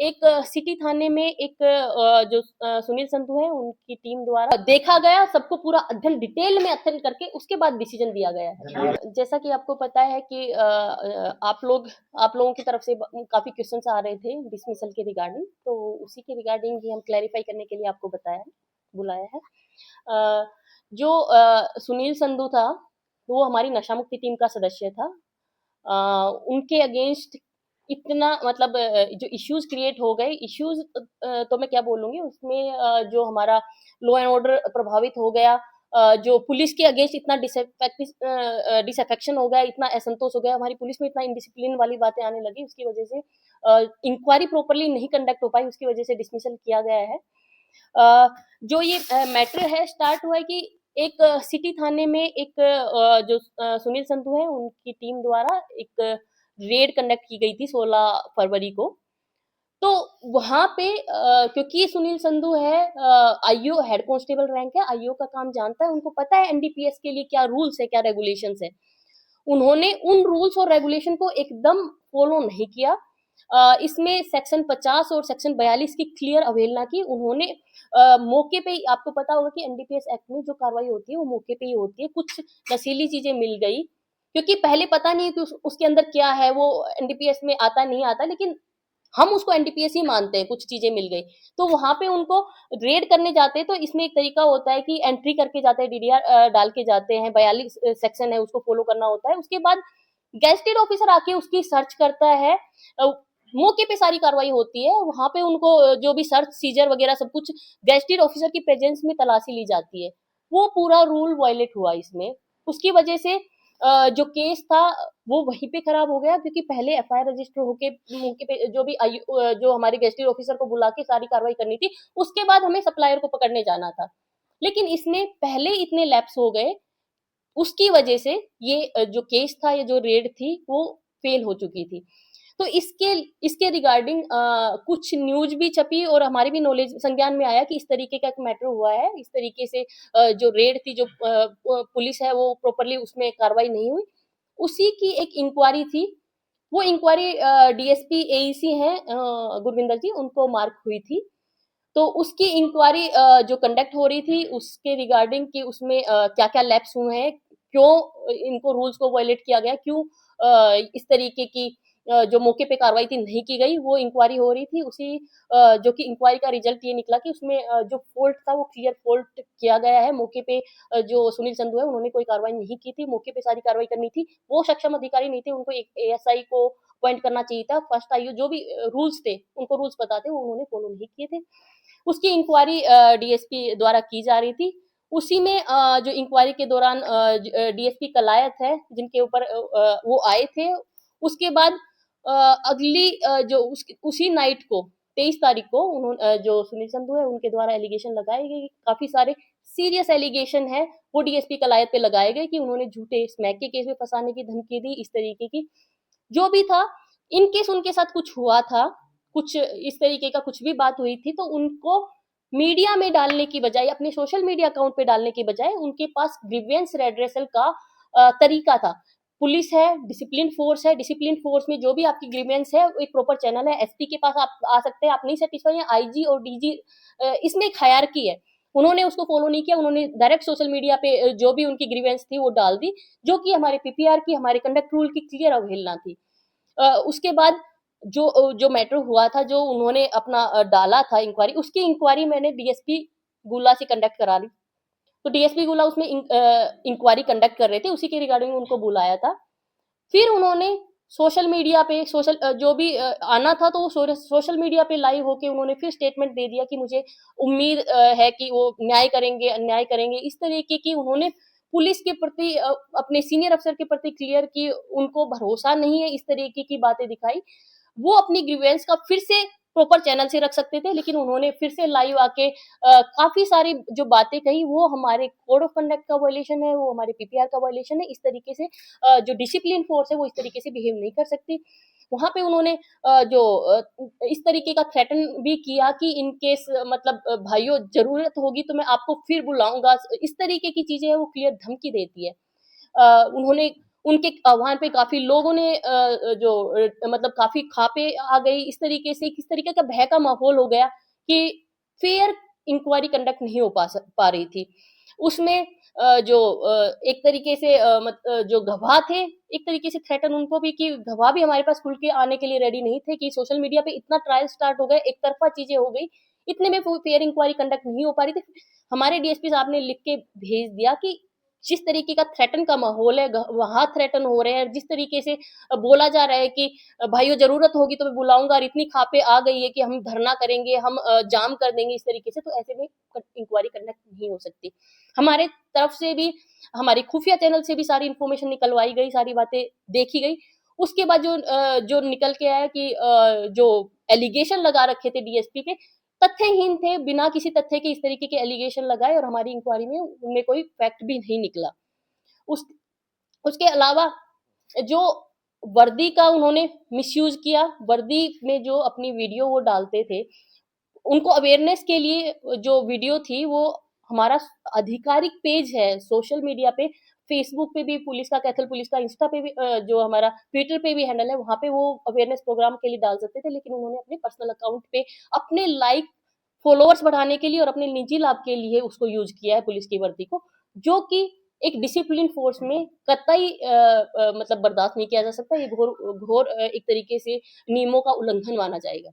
एक सिटी थाने में एक जो सुनील संधू है उनकी टीम द्वारा देखा गया, सबको पूरा अध्ययन डिटेल में अध्ययन करके उसके बाद डिसीजन दिया गया है। जैसा कि आपको पता है कि आप लोगों की तरफ से काफी क्वेश्चंस आ रहे थे डिसमिसल के रिगार्डिंग, तो उसी के रिगार्डिंग ही हम क्लैरिफाई करने के लिए आपको बुलाया है। जो सुनील संधू था वो हमारी नशा मुक्ति टीम का सदस्य था। उनके अगेंस्ट इतना मतलब जो इश्यूज क्रिएट हो गए, इश्यूज तो मैं क्या बोलूंगी उसमें, जो हमारा लॉ एंड ऑर्डर प्रभावित हो गया, जो पुलिस के अगेंस्ट इतना डिसअफेक्शन हो गया, इतना असंतोष हो गया, हमारी पुलिस में इतना इनडिसिप्लिन वाली बातें आने लगी, उसकी वजह से इंक्वायरी प्रॉपरली नहीं कंडक्ट हो पाई, उसकी वजह से डिसमिसल किया गया है। जो ये मैटर है स्टार्ट हुआ है कि एक सिटी थाने में एक जो सुनील संधू है उनकी टीम द्वारा एक रेड कंडक्ट की गई थी 16 फरवरी को। तो वहां पे क्योंकि सुनील संधू है आईओ हेड कांस्टेबल रैंक है, आईओ का काम जानता है, उनको पता है एनडीपीएस के लिए क्या रूल्स है क्या रेगुलेशंस है। उन्होंने उन रूल्स और रेगुलेशन को एकदम फॉलो नहीं किया। इसमें सेक्शन 50 और सेक्शन 42 की क्लियर अवहेलना की उन्होंने। मौके पे ही आपको पता होगा कि एनडीपीएस एक्ट में जो कार्रवाई होती है वो मौके पे ही होती है। कुछ नशीली चीजें मिल गई क्योंकि पहले पता नहीं है कि उसके अंदर क्या है, वो एनडीपीएस में आता नहीं आता, लेकिन हम उसको एनडीपीएस ही मानते हैं। कुछ चीजें मिल गई तो वहां पे उनको रेड करने जाते हैं, तो इसमें एक तरीका होता है कि एंट्री करके जाते हैं, डीडीआर डाल के जाते हैं, 42 सेक्शन है उसको फॉलो करना होता है। उसके बाद गेस्टेड ऑफिसर आके उसकी सर्च करता है, मौके पे सारी कार्रवाई होती है, वहां पे उनको जो भी सर्च सीजर वगैरह सब कुछ गेस्टेड ऑफिसर की प्रेजेंस में तलाशी ली जाती है। वो पूरा रूल वायलेट हुआ इसमें, उसकी वजह से जो केस था वो वहीं पे खराब हो गया, क्योंकि पहले एफआईआर रजिस्टर होके मौके पे जो भी जो हमारे गेस्टेड ऑफिसर को बुला के सारी कार्रवाई करनी थी, उसके बाद हमें सप्लायर को पकड़ने जाना था, लेकिन इसमें पहले इतने लैप्स हो गए, उसकी वजह से ये जो केस था, ये जो रेड थी वो फेल हो चुकी थी। तो इसके इसके रिगार्डिंग कुछ न्यूज भी छपी और हमारे भी नॉलेज संज्ञान में आया कि इस तरीके का एक मैटर हुआ है। इस तरीके से जो रेड थी, जो पुलिस है वो प्रॉपरली उसमें कार्रवाई नहीं हुई, उसी की एक इंक्वायरी थी। वो इंक्वायरी डीएसपी एईसी हैं गुरविंदर जी, उनको मार्क हुई थी। तो उसकी इंक्वायरी जो कंडक्ट हो रही थी उसके रिगार्डिंग कि उसमें क्या क्या लैप्स हुए हैं, क्यों इनको रूल्स को वायलेट किया गया, क्यों इस तरीके की जो मौके पे कार्रवाई थी नहीं की गई, वो इंक्वायरी हो रही थी। उसी जो कि इंक्वायरी का रिजल्ट ये निकला कि उसमें जो फॉल्ट था वो क्लियर फॉल्ट किया गया है। मौके पे जो सुनील संधू है उन्होंने कोई कार्रवाई नहीं की थी, मौके पे सारी कार्रवाई करनी थी, वो सक्षम अधिकारी नहीं थे, उनको एक एएसआई को अपॉइंट करना चाहिए था। फर्स्ट आईओ जो भी रूल्स थे, उनको रूल्स पता थे, वो उन्होंने फॉलो नहीं किए थे। उसकी इंक्वायरी डीएसपी द्वारा की जा रही थी। उसी में जो इंक्वायरी के दौरान डीएसपी कलायत है जिनके ऊपर वो आए थे। उसके बाद अगली जो उसी नाइट को 23 तारीख को उन्होंने जो सुनील संधू है उनके द्वारा एलिगेशन लगाए गए, काफी सारे सीरियस एलिगेशन है वो डीएसपी कलायत पे लगाए गए कि उन्होंने झूठे स्मैक के केस में फंसाने की धमकी दी, इस तरीके की जो भी था। इन केस उनके साथ कुछ हुआ था, कुछ इस तरीके का कुछ भी बात हुई थी, तो उनको मीडिया में डालने की बजाय, अपने सोशल मीडिया अकाउंट पे डालने की बजाय, उनके पास ग्रीवेंस रेड्रेसल का तरीका था। पुलिस है, डिसिप्लिन फोर्स है, डिसिप्लिन फोर्स में जो भी आपकी ग्रीवेंस है एक प्रॉपर चैनल है, एसपी के पास आप आ सकते हैं। आप नहीं सेटिस्फाई है, आईजी और डीजी, इसमें एक हायरार्की है। उन्होंने उसको फॉलो नहीं किया, उन्होंने डायरेक्ट सोशल मीडिया पे जो भी उनकी ग्रीवेंस थी वो डाल दी, जो कि हमारे पीपीआर की, हमारे कंडक्ट रूल की क्लियर अवहेलना थी। उसके बाद जो मैटर हुआ था, जो उन्होंने अपना डाला था इंक्वायरी, उसकी इंक्वायरी मैंने डीएसपी गुला से कंडक्ट करा ली। तो डीएसपी गुला उसमें इंक्वायरी कंडक्ट कर रहे थे, उसी के रिगार्डिंग उनको बुलाया था। फिर उन्होंने सोशल मीडिया पे जो भी आना था, तो वो सोशल मीडिया पे लाइव होके उन्होंने फिर स्टेटमेंट दे दिया कि मुझे उम्मीद है कि वो न्याय करेंगे, अन्याय करेंगे, इस तरीके की उन्होंने पुलिस के प्रति, अपने सीनियर अफसर के प्रति क्लियर की उनको भरोसा नहीं है, इस तरीके की बातें दिखाई। वो अपनी ग्रीवेंस का फिर से प्रॉपर चैनल से रख सकते थे, लेकिन उन्होंने फिर से लाइव आके काफी सारी जो बातें कही वो हमारे कोड ऑफ कंडक्ट का वायलेशन है, वो हमारे पीपीआर का वायलेशन है। इस तरीके से जो डिसिप्लिन फोर्स है वो इस तरीके से बिहेव नहीं कर सकती। वहां पे उन्होंने इस तरीके का थ्रेटन भी किया कि इन केस मतलब भाइयों जरूरत होगी तो मैं आपको फिर बुलाऊंगा, इस तरीके की चीजें है वो क्लियर धमकी देती है। उन्होंने उनके वहाँ पे काफ़ी लोगों ने मतलब काफ़ी खापे आ गई, इस तरीके से किस तरीके का भय का माहौल हो गया कि फेयर इंक्वायरी कंडक्ट नहीं हो पा रही थी। उसमें एक तरीके से जो गवाह थे, एक तरीके से थ्रेटन उनको भी कि गवाह भी हमारे पास खुल के आने के लिए रेडी नहीं थे कि सोशल मीडिया पे इतना ट्रायल स्टार्ट हो गए, एक तरफ़ा चीज़ें हो गई, इतने में फेयर इंक्वायरी कंडक्ट नहीं हो पा रही थी। हमारे डीएसपी साहब ने लिख के भेज दिया कि जिस तरीके का थ्रेटन का माहौल है, वहाँ थ्रेटन हो रहे हैं, जिस तरीके से बोला जा रहा है कि भाइयों ज़रूरत होगी तो मैं बुलाऊँगा और इतनी खापे आ गई है कि हम धरना करेंगे, हम जाम कर देंगे इस तरीके से, तो ऐसे में इंक्वायरी कंडक्ट नहीं हो सकती। हमारे तरफ से भी, हमारे खुफिया चैनल से भी सारी इन्फॉर्मेशन निकलवाई गई, सारी बातें देखी गई। उसके बाद जो निकल के आया कि जो एलिगेशन लगा रखे थे डीएसपी पे, तथ्यहीन थे, बिना किसी तथ्य के इस तरीके के एलिगेशन लगाए और हमारी इंक्वायरी में उनमें कोई फैक्ट भी नहीं निकला। उस उसके अलावा जो वर्दी का उन्होंने मिसयूज़ किया, वर्दी में जो अपनी वीडियो वो डालते थे, उनको अवेयरनेस के लिए जो वीडियो थी वो हमारा आधिकारिक पेज है सोशल मीडिया पे, फेसबुक पे भी पुलिस का, कैथल पुलिस का, इंस्टा पे भी जो हमारा ट्विटर पे भी हैंडल है, वहाँ पे वो अवेयरनेस प्रोग्राम के लिए डाल सकते थे, लेकिन उन्होंने अपने पर्सनल अकाउंट पे अपने लाइक फॉलोअर्स बढ़ाने के लिए और अपने निजी लाभ के लिए उसको यूज़ किया है पुलिस की वर्दी को, जो कि एक डिसिप्लिन फोर्स में कतई मतलब बर्दाश्त नहीं किया जा सकता। ये घोर एक तरीके से नियमों का उल्लंघन माना जाएगा।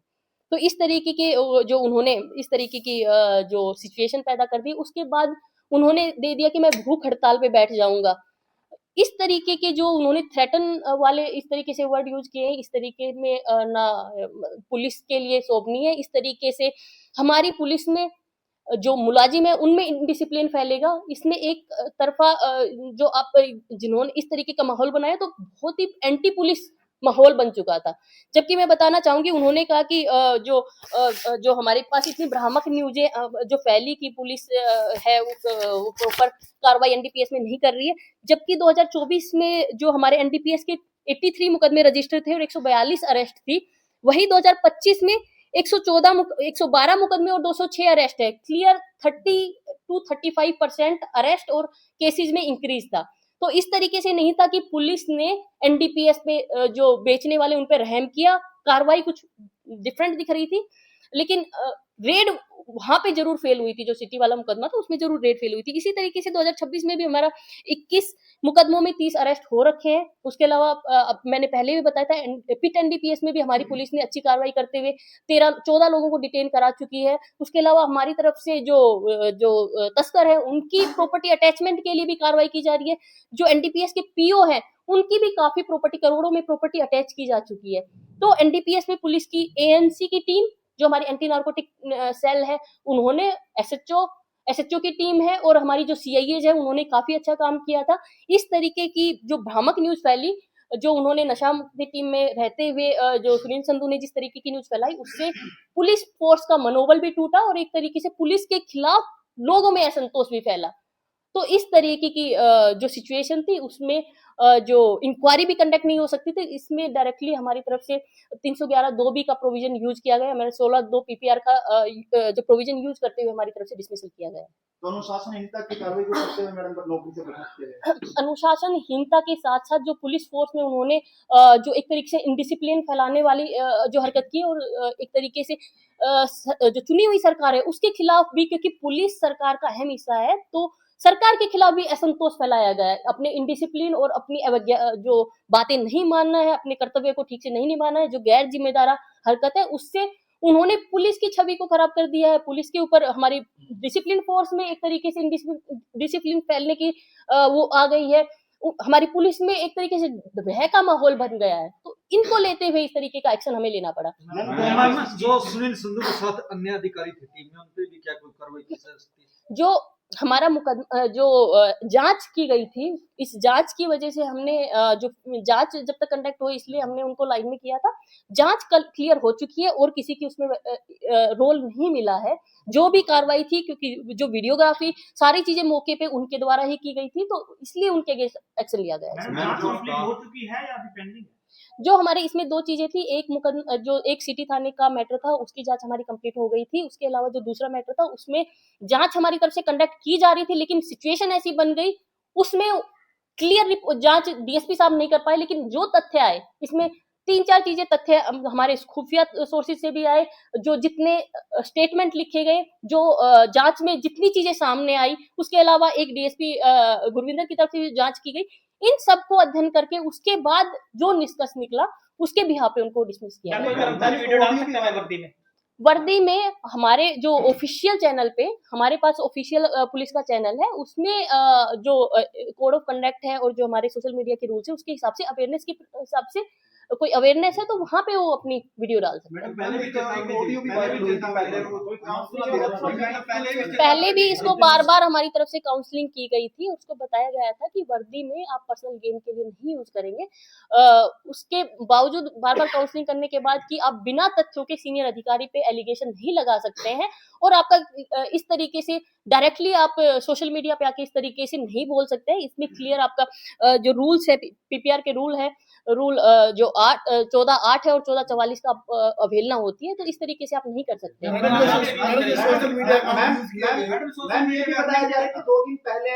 तो इस तरीके के जो उन्होंने इस तरीके की जो सिचुएशन पैदा कर दी, उसके बाद उन्होंने दे दिया कि मैं भूख हड़ताल पे बैठ जाऊँगा। इस तरीके के जो उन्होंने थ्रेटन वाले इस तरीके से वर्ड यूज़ किए हैं, इस तरीके में ना पुलिस के लिए शोभनीय है, इस तरीके से हमारी पुलिस में जो मुलाजिम है उनमें इनडिसिप्लिन फैलेगा। इसमें एक तरफ़ा जो आप जिन्होंने इस तरीके का माहौल बनाया तो बहुत ही एंटी पुलिस माहौल बन चुका था। जबकि मैं बताना चाहूँगी उन्होंने कहा कि जो हमारे पास इतनी भ्रामक न्यूज़ें जो फैली कि पुलिस है वो प्रॉपर कार्रवाई एनडीपीएस में नहीं कर रही है। जबकि 2024 में जो हमारे एनडीपीएस के 83 मुकदमे रजिस्टर थे और 142 अरेस्ट थी। वही 2025 में 112 मुकदमे और 206 अरेस्ट है। क्लियर 30 टू 35% अरेस्ट और केसेस में इंक्रीज था। तो इस तरीके से नहीं था कि पुलिस ने एनडीपीएस पे जो बेचने वाले उन पे रहम किया, कार्रवाई कुछ डिफरेंट दिख रही थी, लेकिन रेड वहां पे जरूर फेल हुई थी। जो सिटी वाला मुकदमा था उसमें जरूर रेड फेल हुई थी। इसी तरीके से 2026 में भी हमारा 21 मुकदमों में 30 अरेस्ट हो रखे हैं। उसके अलावा मैंने पहले भी बताया था पिट एनडीपीएस में भी हमारी पुलिस ने अच्छी कार्रवाई करते हुए 14 लोगों को डिटेन करा चुकी है। उसके अलावा हमारी तरफ से जो तस्कर है उनकी प्रॉपर्टी अटैचमेंट के लिए भी कार्रवाई की जा रही है। जो एनडीपीएस के पीओ है उनकी भी काफी प्रॉपर्टी, करोड़ों में प्रॉपर्टी अटैच की जा चुकी है। तो एनडीपीएस में पुलिस की एएनसी की टीम, जो हमारी एंटी नार्कोटिक सेल है, उन्होंने एसएचओ की टीम है और हमारी जो सीआईएज है उन्होंने काफी अच्छा काम किया था। इस तरीके की जो भ्रामक न्यूज फैली, जो उन्होंने नशा मुक्ति टीम में रहते हुए जो सुनील संधू ने जिस तरीके की न्यूज फैलाई, उससे पुलिस फोर्स का मनोबल भी टूटा और एक तरीके से पुलिस के खिलाफ लोगों में असंतोष भी फैला। तो इस तरीके की जो सिचुएशन थी उसमें जो इंक्वायरी भी कंडक्ट नहीं हो सकती थी। इसमें डायरेक्टली हमारी तरफ से 311(2)B का प्रोविजन यूज किया गया। हमारे 16(2) पीपीआर का जो प्रोविजन यूज करते हुए हमारी तरफ से डिसमिसल किया गया। तो अनुशासनहीनता की कार्रवाई को करते हुए मैडम नौकरी से बर्खास्त किया गया। अनुशासनहीनता के साथ साथ जो पुलिस फोर्स में उन्होंने जो एक तरीके से इंडिसिप्लिन फैलाने वाली जो हरकत की और एक तरीके से जो चुनी हुई सरकार है उसके खिलाफ भी, क्योंकि पुलिस सरकार का अहम हिस्सा है, तो सरकार के खिलाफ भी असंतोष फैलाया गया है। अपने इंडिसिप्लिन और अपनी जो बातें नहीं मानना है, अपने कर्तव्य को ठीक से नहीं निभाना है, जो गैर जिम्मेदार हरकत है, उससे उन्होंने पुलिस की छवि को खराब कर दिया है। पुलिस के ऊपर हमारी डिसिप्लिन फोर्स में एक तरीके से डिसिप्लिन फैलने की वो आ गई है। हमारी पुलिस में एक तरीके से भय का माहौल बन गया है। तो इनको लेते हुए इस तरीके का एक्शन हमें लेना पड़ा। जो सुनील संधू के साथ अन्य अधिकारी थे टीम में, उन पे भी क्या कोई कार्रवाई की जा सकती है? जो हमारा मुकदमा जो जांच की गई थी, इस जांच की वजह से हमने जो जांच जब तक कंडक्ट हुई इसलिए हमने उनको लाइन में किया था। जांच कल क्लियर हो चुकी है और किसी की उसमें रोल नहीं मिला है। जो भी कार्रवाई थी, क्योंकि जो वीडियोग्राफी सारी चीजें मौके पे उनके द्वारा ही की गई थी, तो इसलिए उनके अगेंस्ट एक्शन लिया गया है। जांच कंप्लीट हो चुकी है या अभी पेंडिंग है? जो हमारे इसमें 2 चीजें थी, एक सिटी थाने का मैटर था, उसकी जांच हमारी कंप्लीट हो गई थी। उसके अलावा जो दूसरा मैटर था उसमें जांच हमारी तरफ से कंडक्ट की जा रही थी, लेकिन सिचुएशन ऐसी बन गई उसमें क्लियर जांच डीएसपी साहब नहीं कर पाए, लेकिन जो तथ्य आए इसमें 3-4 चीजें तथ्य हमारे खुफिया सोर्सेज से भी आए, जो जितने स्टेटमेंट लिखे गए, जो जांच में जितनी चीजें सामने आई, उसके अलावा एक डीएसपी गुरविंदर की तरफ से जांच की गई, इन सबको अध्ययन करके उसके बाद जो निष्कर्ष निकला उसके बिहाफ पे उनको डिसमिस किया गया। वर्दी में हमारे जो ऑफिशियल चैनल पे, हमारे पास ऑफिशियल पुलिस का चैनल है, उसमें जो कोड ऑफ कंडक्ट है और जो हमारे सोशल मीडिया के रूल्स है उसके हिसाब से, अवेयरनेस के हिसाब से कोई अवेयरनेस है तो वहां पे वो अपनी वीडियो डाल सकते हैं। पहले भी इसको बार बार हमारी तरफ से काउंसलिंग की गई थी, उसको बताया गया था कि वर्दी में आप पर्सनल गेम के लिए नहीं यूज करेंगे। उसके बावजूद बार बार काउंसलिंग करने के बाद कि आप बिना तथ्यों के सीनियर अधिकारी पे एलिगेशन नहीं लगा सकते हैं, और आपका इस तरीके से डायरेक्टली आप सोशल मीडिया पे आके इस तरीके से नहीं बोल सकते हैं। इसमें क्लियर आपका जो रूल्स है, पीपीआर के रूल है, रूल जो 14(8) है और 14(44) का अवहेलना होती है, तो इस तरीके से आप नहीं कर सकते। मैम, ये भी बताया जा रहा है कि 2 दिन पहले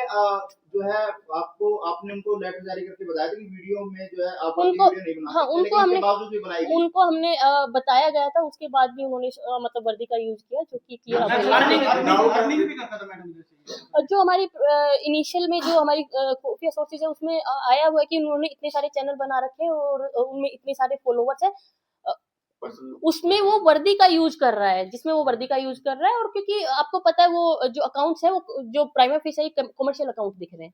जो है आपने उनको लेटर जारी करके बताया था कि वीडियो में जो है आप उनको, वीडियो नहीं बना हाँ, सकते, उनको हमने बावजूद भी बनाई गई। उनको हमने बताया गया था, उसके बाद भी उन्होंने मतलब वर्दी का यूज किया, जो कि क्लियर जो हमारी इनिशियल में जो हमारी खुफिया सोर्सेज है उसमें आया हुआ है कि उन्होंने इतने सारे चैनल बना रखे हैं और उनमें इतने सारे फॉलोवर्स हैं, उसमें वो वर्दी का यूज कर रहा है, जिसमें वो वर्दी का यूज कर रहा है। और क्योंकि आपको पता है वो जो अकाउंट्स है वो जो प्राइमा फेसिस कमर्शियल अकाउंट दिख रहे हैं।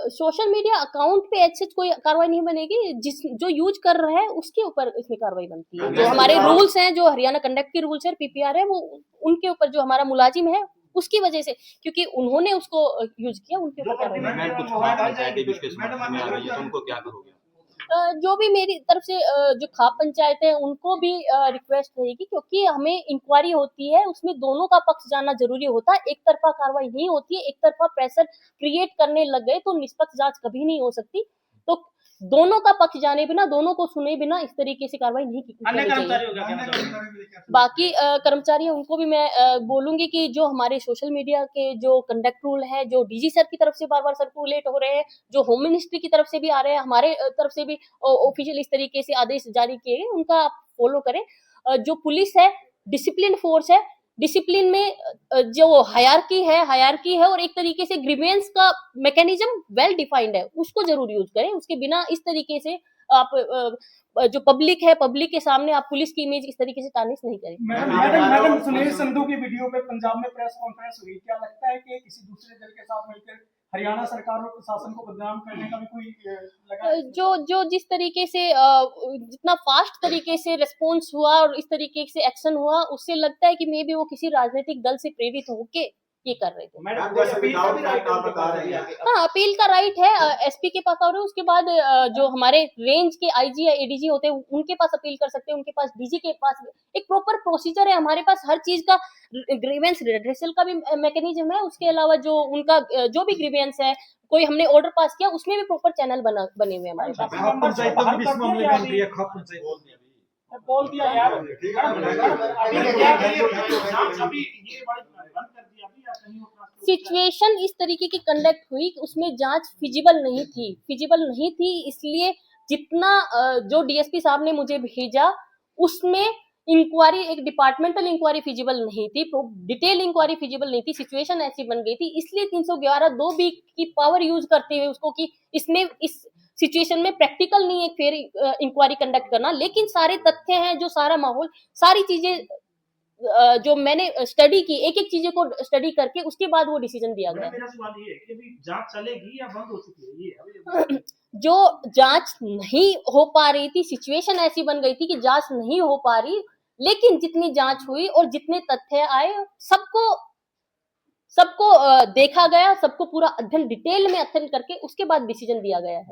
सोशल मीडिया अकाउंट पे ऐसे कोई कार्रवाई नहीं बनेगी, जो यूज कर रहा है उसके ऊपर इसमें कार्रवाई बनती है। जो हमारे रूल्स हैं, जो हरियाणा कंडक्ट के रूल्स है, पीपीआर है, वो उनके ऊपर जो हमारा मुलाजिम है उसकी वजह से, क्योंकि उन्होंने उसको यूज किया, उनके ऊपर कार्रवाई। जो भी मेरी तरफ से जो खाप पंचायत है उनको भी रिक्वेस्ट रहेगी, क्योंकि हमें इंक्वायरी होती है, उसमें दोनों का पक्ष जानना जरूरी होता है। एक तरफा कार्रवाई नहीं होती है, एक तरफा प्रेशर क्रिएट करने लग गए तो निष्पक्ष जांच कभी नहीं हो सकती। तो दोनों का पक्ष जाने बिना, दोनों को सुने बिना इस तरीके से कार्रवाई नहीं की चाहिए। बाकी कर्मचारी उनको भी मैं बोलूंगी कि जो हमारे सोशल मीडिया के जो कंडक्ट रूल है, जो डीजी सर की तरफ से बार बार सर्कुलेट हो रहे हैं, जो होम मिनिस्ट्री की तरफ से भी आ रहे हैं, हमारे तरफ से भी ऑफिशियल इस तरीके से आदेश जारी किए गए, उनका आप फॉलो करें। जो पुलिस है डिसिप्लिन फोर्स है, डिसिप्लिन में जो हायरार्की है और एक तरीके से ग्रीवेंस का मैकेनिज्म वेल डिफाइंड है, उसको जरूर यूज करें। उसके बिना इस तरीके से आप जो पब्लिक है, पब्लिक के सामने आप पुलिस की इमेज इस तरीके से टार्निश नहीं करें। मैडम सुनील संधू की वीडियो पे पंजाब में प्रेस कॉन्फ्रेंस हुई, क्या लगता है कि किसी दूसरे दल के साथ मिलकर हरियाणा सरकार और प्रशासन को बदनाम करने का भी कोई लगा? जो जिस तरीके से जितना फास्ट तरीके से रिस्पॉन्स हुआ और इस तरीके से एक्शन हुआ, उससे लगता है कि मे बी वो किसी राजनीतिक दल से प्रेरित होके ये कर रहे थे। हाँ, अपील का राइट है, एसपी के पास, और उसके बाद जो हमारे रेंज के आईजी या एडीजी होते हैं उनके पास अपील कर सकते हैं, उनके पास डीजी के पास एक प्रॉपर प्रोसीजर है। हमारे पास हर चीज का ग्रीवेंस रिड्रेसल का भी मैकेनिज्म है। उसके अलावा जो उनका जो भी ग्रीवेंस है, कोई हमने ऑर्डर पास किया, उसमें भी प्रॉपर चैनल बने हुए हमारे पास। बोल दिया यार। सिचुएशन इस तरीके की कंडक्ट हुई कि उसमें जांच फिजिबल नहीं थी, इसलिए जितना जो डीएसपी साहब ने मुझे भेजा उसमें इंक्वायरी, एक डिपार्टमेंटल इंक्वायरी फिजिबल नहीं थी, डिटेल इंक्वायरी फिजिबल नहीं थी। सिचुएशन ऐसी बन गई थी, इसलिए 311(2)B की पावर यूज करते हुए उसको कि इसमें इस सिचुएशन में प्रैक्टिकल नहीं है फेयर इंक्वायरी कंडक्ट करना, लेकिन सारे तथ्य हैं, जो सारा माहौल, सारी चीजें जो मैंने स्टडी की, एक एक चीजें को स्टडी करके उसके बाद वो डिसीजन दिया गया। मेरा सवाल ये है कि अभी जांच चलेगी या बंद हो चुकी है ये? जो जांच नहीं हो पा रही थी, सिचुएशन ऐसी बन गई थी कि जांच नहीं हो पा रही, लेकिन जितनी जांच हुई और जितने तथ्य आए सबको देखा गया, सबको पूरा अध्ययन डिटेल में अध्ययन करके उसके बाद डिसीजन दिया गया है।